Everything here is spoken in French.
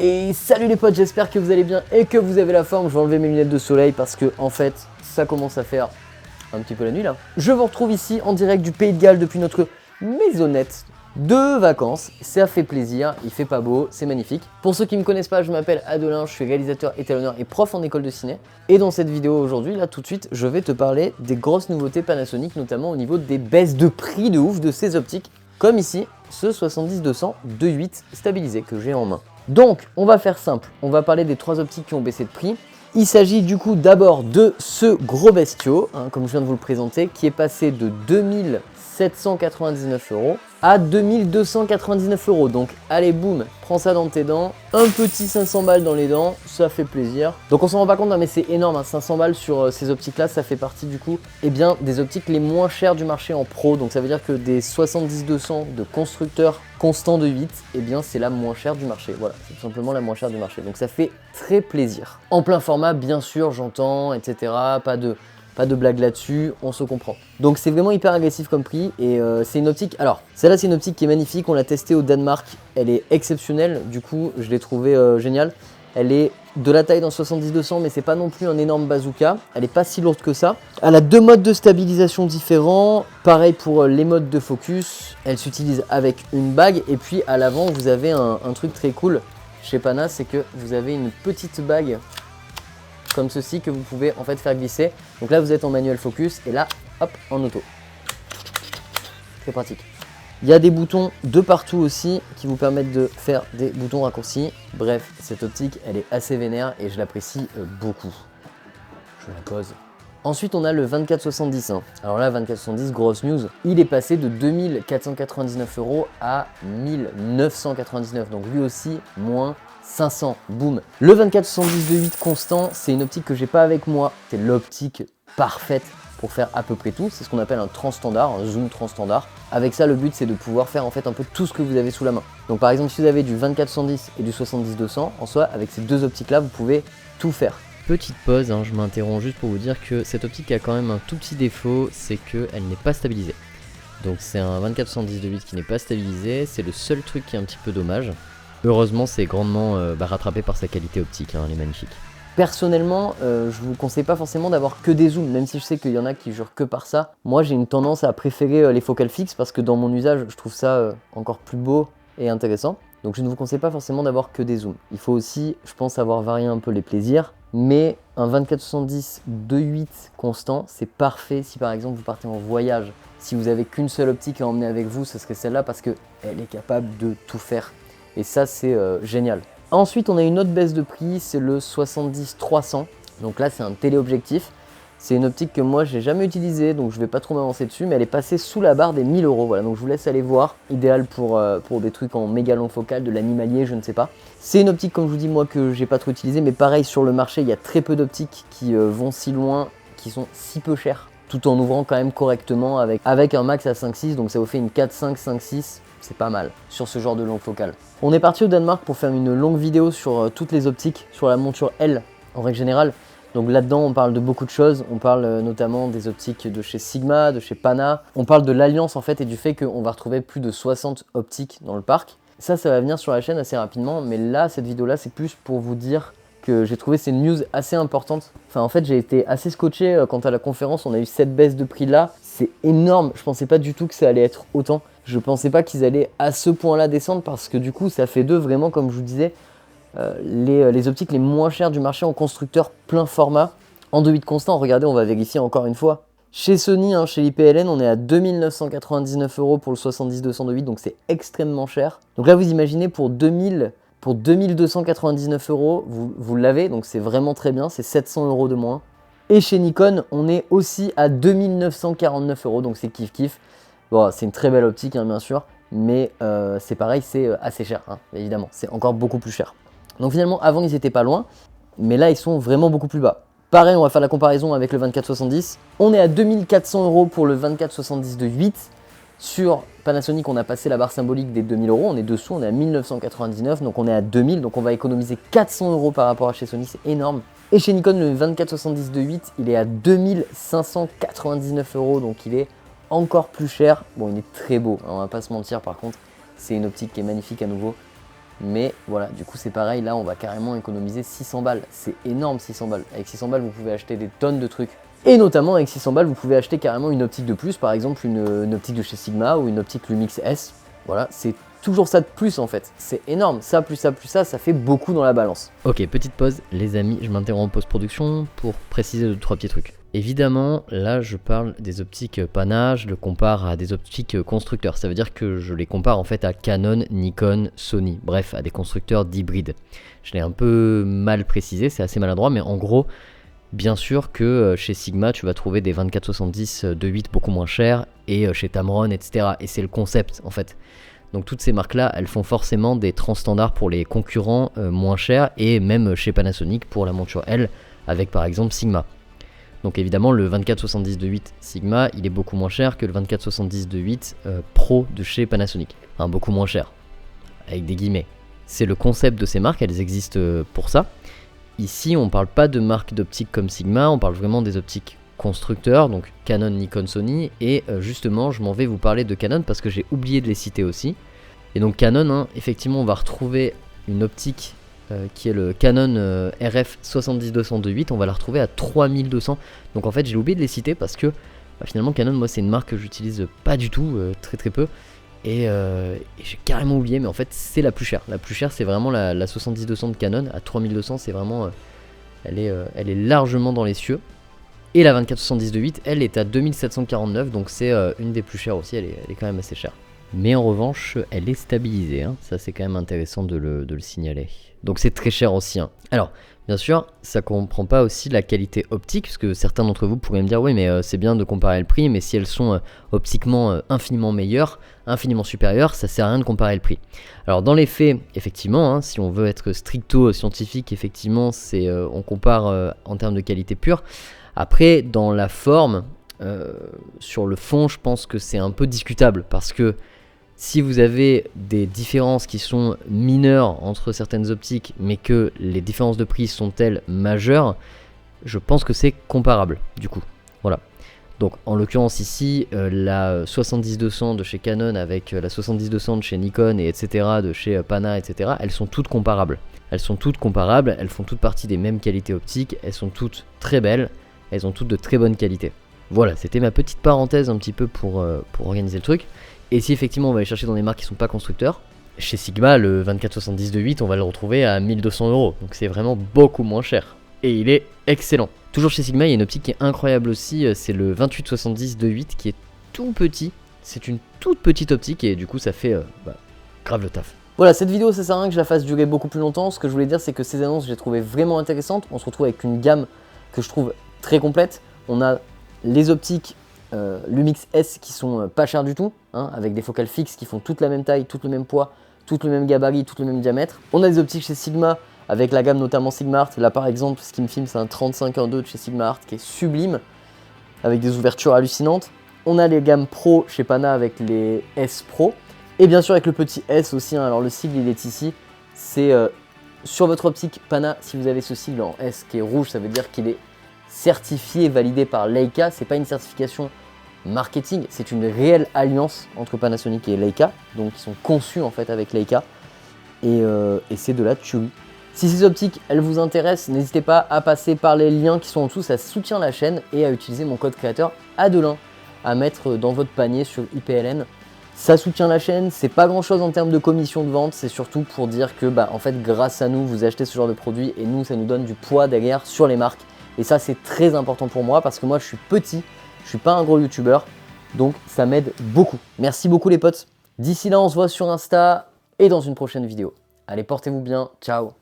Et salut les potes, j'espère que vous allez bien et que vous avez la forme. Je vais enlever mes lunettes de soleil parce que en fait ça commence à faire un petit peu la nuit là. Je vous retrouve ici en direct du Pays de Galles depuis notre maisonnette de vacances. Ça fait plaisir, il fait pas beau, c'est magnifique. Pour ceux qui me connaissent pas, je m'appelle Adelin, je suis réalisateur, étalonneur et prof en école de ciné. Et dans cette vidéo aujourd'hui, là tout de suite, je vais te parler des grosses nouveautés Panasonic, notamment au niveau des baisses de prix de ouf de ces optiques. Comme ici, ce 70-200 2.8 stabilisé que j'ai en main. Donc, on va faire simple, on va parler des trois optiques qui ont baissé de prix. Il s'agit du coup d'abord de ce gros bestiau, comme je viens de vous le présenter, qui est passé de 2799 € à 2299 €. Donc allez boum, prends ça dans tes dents, un petit 500 balles dans les dents, ça fait plaisir. Donc on s'en rend pas compte, mais c'est énorme, 500 balles sur ces optiques là, ça fait partie du coup des optiques les moins chères du marché en pro. Donc ça veut dire que des 70-200 de constructeurs constants de 8, c'est la moins chère du marché. Voilà, c'est tout simplement la moins chère du marché. Donc ça fait très plaisir. En plein format, bien sûr, j'entends, etc. Pas de blague là-dessus, on se comprend. Donc c'est vraiment hyper agressif comme prix et c'est une optique, alors celle-là c'est une optique qui est magnifique, on l'a testée au Danemark, elle est exceptionnelle, du coup je l'ai trouvée géniale. Elle est de la taille d'un 70-200 mais c'est pas non plus un énorme bazooka, elle est pas si lourde que ça. Elle a deux modes de stabilisation différents, pareil pour les modes de focus, elle s'utilise avec une bague et puis à l'avant vous avez un truc très cool chez Pana, c'est que vous avez une petite bague comme ceci que vous pouvez en fait faire glisser. Donc là vous êtes en manuel focus et là hop en auto. Très pratique. Il y a des boutons de partout aussi qui vous permettent de faire des boutons raccourcis. Bref, cette optique elle est assez vénère et je l'apprécie beaucoup. Je la pose. Ensuite on a le 24-70. Alors là 24-70, grosse news, il est passé de 2499 € à 1999. Donc lui aussi moins 500, boum. Le 24-70 2.8 constant, c'est une optique que j'ai pas avec moi. C'est l'optique parfaite pour faire à peu près tout. C'est ce qu'on appelle un transstandard, un zoom transstandard. Avec ça, le but c'est de pouvoir faire en fait un peu tout ce que vous avez sous la main. Donc par exemple, si vous avez du 24-110 et du 70-200, en soi, avec ces deux optiques-là, vous pouvez tout faire. Petite pause, je m'interromps juste pour vous dire que cette optique a quand même un tout petit défaut, c'est qu'elle n'est pas stabilisée. Donc c'est un 24-110 2.8 qui n'est pas stabilisé, c'est le seul truc qui est un petit peu dommage. Heureusement, c'est grandement rattrapé par sa qualité optique, elle est magnifique. Personnellement, je vous conseille pas forcément d'avoir que des zooms, même si je sais qu'il y en a qui jurent que par ça. Moi, j'ai une tendance à préférer les focales fixes parce que dans mon usage, je trouve ça encore plus beau et intéressant. Donc je ne vous conseille pas forcément d'avoir que des zooms. Il faut aussi, je pense, savoir varier un peu les plaisirs. Mais un 24-70 2.8 constant, c'est parfait si par exemple vous partez en voyage. Si vous avez qu'une seule optique à emmener avec vous, ce serait celle-là parce qu'elle est capable de tout faire. Et ça c'est génial. Ensuite on a une autre baisse de prix, c'est le 70-300. Donc là c'est un téléobjectif. C'est une optique que moi j'ai jamais utilisée, donc je vais pas trop m'avancer dessus, mais elle est passée sous la barre des 1000 €. Voilà, donc je vous laisse aller voir. Idéal pour des trucs en méga long focal, de l'animalier, je ne sais pas. C'est une optique, comme je vous dis, moi que j'ai pas trop utilisée, mais pareil sur le marché, il y a très peu d'optiques qui vont si loin, qui sont si peu chères, tout en ouvrant quand même correctement avec un max à 5.6, donc ça vous fait une 4.5, 5.6. C'est pas mal sur ce genre de long focal. On est parti au Danemark pour faire une longue vidéo sur toutes les optiques, sur la monture L en règle générale. Donc là-dedans on parle de beaucoup de choses, on parle notamment des optiques de chez Sigma, de chez Pana. On parle de l'alliance en fait et du fait qu'on va retrouver plus de 60 optiques dans le parc. Ça va venir sur la chaîne assez rapidement, mais là cette vidéo là c'est plus pour vous dire que j'ai trouvé ces news assez importantes. Enfin en fait j'ai été assez scotché quant à la conférence, on a eu cette baisse de prix là, c'est énorme, je pensais pas du tout que ça allait être autant. Je pensais pas qu'ils allaient à ce point-là descendre parce que du coup ça fait d'eux vraiment, comme je vous disais, les optiques les moins chères du marché en constructeur plein format. En 2.8 constant, regardez, on va vérifier encore une fois. Chez Sony, chez l'IPLN, on est à 2999 € pour le 70-200 2.8, donc c'est extrêmement cher. Donc là vous imaginez pour 2299 €, vous l'avez, donc c'est vraiment très bien, c'est 700 € de moins. Et chez Nikon, on est aussi à 2949 €, donc c'est kiff kiff. Bon, c'est une très belle optique bien sûr, mais c'est pareil, c'est assez cher, évidemment, c'est encore beaucoup plus cher. Donc finalement, avant ils étaient pas loin, mais là ils sont vraiment beaucoup plus bas. Pareil, on va faire la comparaison avec le 24-70. On est à 2400 € pour le 24-70 2.8. Sur Panasonic, on a passé la barre symbolique des 2000 €, on est dessous, on est à 1999, donc on est à 2000, donc on va économiser 400 € par rapport à chez Sony, c'est énorme. Et chez Nikon, le 24-70 2.8, il est à 2599 €, donc il est encore plus cher. Bon, il est très beau, on va pas se mentir, par contre, c'est une optique qui est magnifique à nouveau. mais voilà, du coup c'est pareil, là on va carrément économiser 600 balles. C'est énorme 600 balles. Avec 600 balles, vous pouvez acheter des tonnes de trucs. Et notamment avec 600 balles, vous pouvez acheter carrément une optique de plus, par exemple une optique de chez Sigma ou une optique Lumix S. Voilà, c'est toujours ça de plus en fait. C'est énorme, ça plus ça plus ça fait beaucoup dans la balance. Ok, petite pause, les amis, je m'interromps en post-production pour préciser 2-3 petits trucs. Évidemment, là je parle des optiques Pana, je le compare à des optiques constructeurs. Ça veut dire que je les compare en fait à Canon, Nikon, Sony, bref, à des constructeurs d'hybrides. Je l'ai un peu mal précisé, c'est assez maladroit, mais en gros, bien sûr que chez Sigma, tu vas trouver des 24-70 2.8 beaucoup moins chers, et chez Tamron, etc. Et c'est le concept en fait. Donc toutes ces marques-là, elles font forcément des transstandards pour les concurrents moins chers, et même chez Panasonic pour la monture L, avec par exemple Sigma. Donc évidemment, le 24-70 2.8 Sigma, il est beaucoup moins cher que le 24-70 2.8 Pro de chez Panasonic. Enfin, beaucoup moins cher, avec des guillemets. C'est le concept de ces marques, elles existent pour ça. Ici, on parle pas de marques d'optique comme Sigma, on parle vraiment des optiques constructeurs, donc Canon, Nikon, Sony, et justement, je m'en vais vous parler de Canon parce que j'ai oublié de les citer aussi. Et donc Canon, hein, effectivement, on va retrouver une optique qui est le Canon RF 70-200 2.8, on va la retrouver à 3200. Donc en fait, j'ai oublié de les citer parce que finalement, Canon, moi, c'est une marque que j'utilise pas du tout, très très peu. Et j'ai carrément oublié, mais en fait c'est la plus chère. La plus chère, c'est vraiment la 70-200 de Canon. À 3200, c'est vraiment elle est largement dans les cieux. Et la 24-70 2.8, elle est à 2749, donc c'est une des plus chères aussi. Elle est quand même assez chère. Mais en revanche, elle est stabilisée, hein. Ça c'est quand même intéressant de le signaler. Donc c'est très cher aussi, hein. Alors, bien sûr, ça comprend pas aussi la qualité optique, parce que certains d'entre vous pourraient me dire, oui, mais c'est bien de comparer le prix, mais si elles sont optiquement infiniment meilleures, infiniment supérieures, ça sert à rien de comparer le prix. Alors dans les faits, effectivement, hein, si on veut être stricto scientifique, effectivement, on compare en termes de qualité pure. Après, dans la forme, sur le fond, je pense que c'est un peu discutable, parce que si vous avez des différences qui sont mineures entre certaines optiques, mais que les différences de prix sont-elles majeures, je pense que c'est comparable, du coup. Voilà. Donc, en l'occurrence ici, la 70-200 de chez Canon avec la 70-200 de chez Nikon, et etc., de chez Pana, etc., elles sont toutes comparables. Elles sont toutes comparables, elles font toutes partie des mêmes qualités optiques, elles sont toutes très belles, elles ont toutes de très bonnes qualités. Voilà, c'était ma petite parenthèse un petit peu pour organiser le truc. Et si effectivement on va aller chercher dans des marques qui sont pas constructeurs, chez Sigma, le 24-70 2.8, on va le retrouver à 1200 €. Donc c'est vraiment beaucoup moins cher. Et il est excellent. Toujours chez Sigma, il y a une optique qui est incroyable aussi, c'est le 28-70 2.8 qui est tout petit. C'est une toute petite optique et du coup ça fait grave le taf. Voilà, cette vidéo ça sert à rien que je la fasse durer beaucoup plus longtemps. Ce que je voulais dire c'est que ces annonces je les trouvais vraiment intéressantes. On se retrouve avec une gamme que je trouve très complète. On a les optiques Lumix S qui sont pas chères du tout, hein, avec des focales fixes qui font toute la même taille, tout le même poids, tout le même gabarit, tout le même diamètre. On a des optiques chez Sigma avec la gamme notamment Sigma Art. Là par exemple, ce qui me filme c'est un 35-1.2 de chez Sigma Art qui est sublime, avec des ouvertures hallucinantes. On a les gammes Pro chez Pana avec les S Pro, et bien sûr avec le petit S aussi, hein. Alors le sigle il est ici, c'est sur votre optique Pana, si vous avez ce sigle en S qui est rouge, ça veut dire qu'il est certifié et validé par Leica. C'est pas une certification marketing, c'est une réelle alliance entre Panasonic et Leica, donc ils sont conçus en fait avec Leica, et c'est de la tuerie. Si ces optiques elles vous intéressent, n'hésitez pas à passer par les liens qui sont en dessous, ça soutient la chaîne, et à utiliser mon code créateur Adelin à mettre dans votre panier sur IPLN. Ça soutient la chaîne, c'est pas grand chose en termes de commission de vente, c'est surtout pour dire que en fait grâce à nous vous achetez ce genre de produit, et nous ça nous donne du poids derrière sur les marques. Et ça c'est très important pour moi parce que moi je suis petit, je suis pas un gros youtubeur, donc ça m'aide beaucoup. Merci beaucoup les potes. D'ici là on se voit sur Insta et dans une prochaine vidéo. Allez, portez-vous bien, ciao.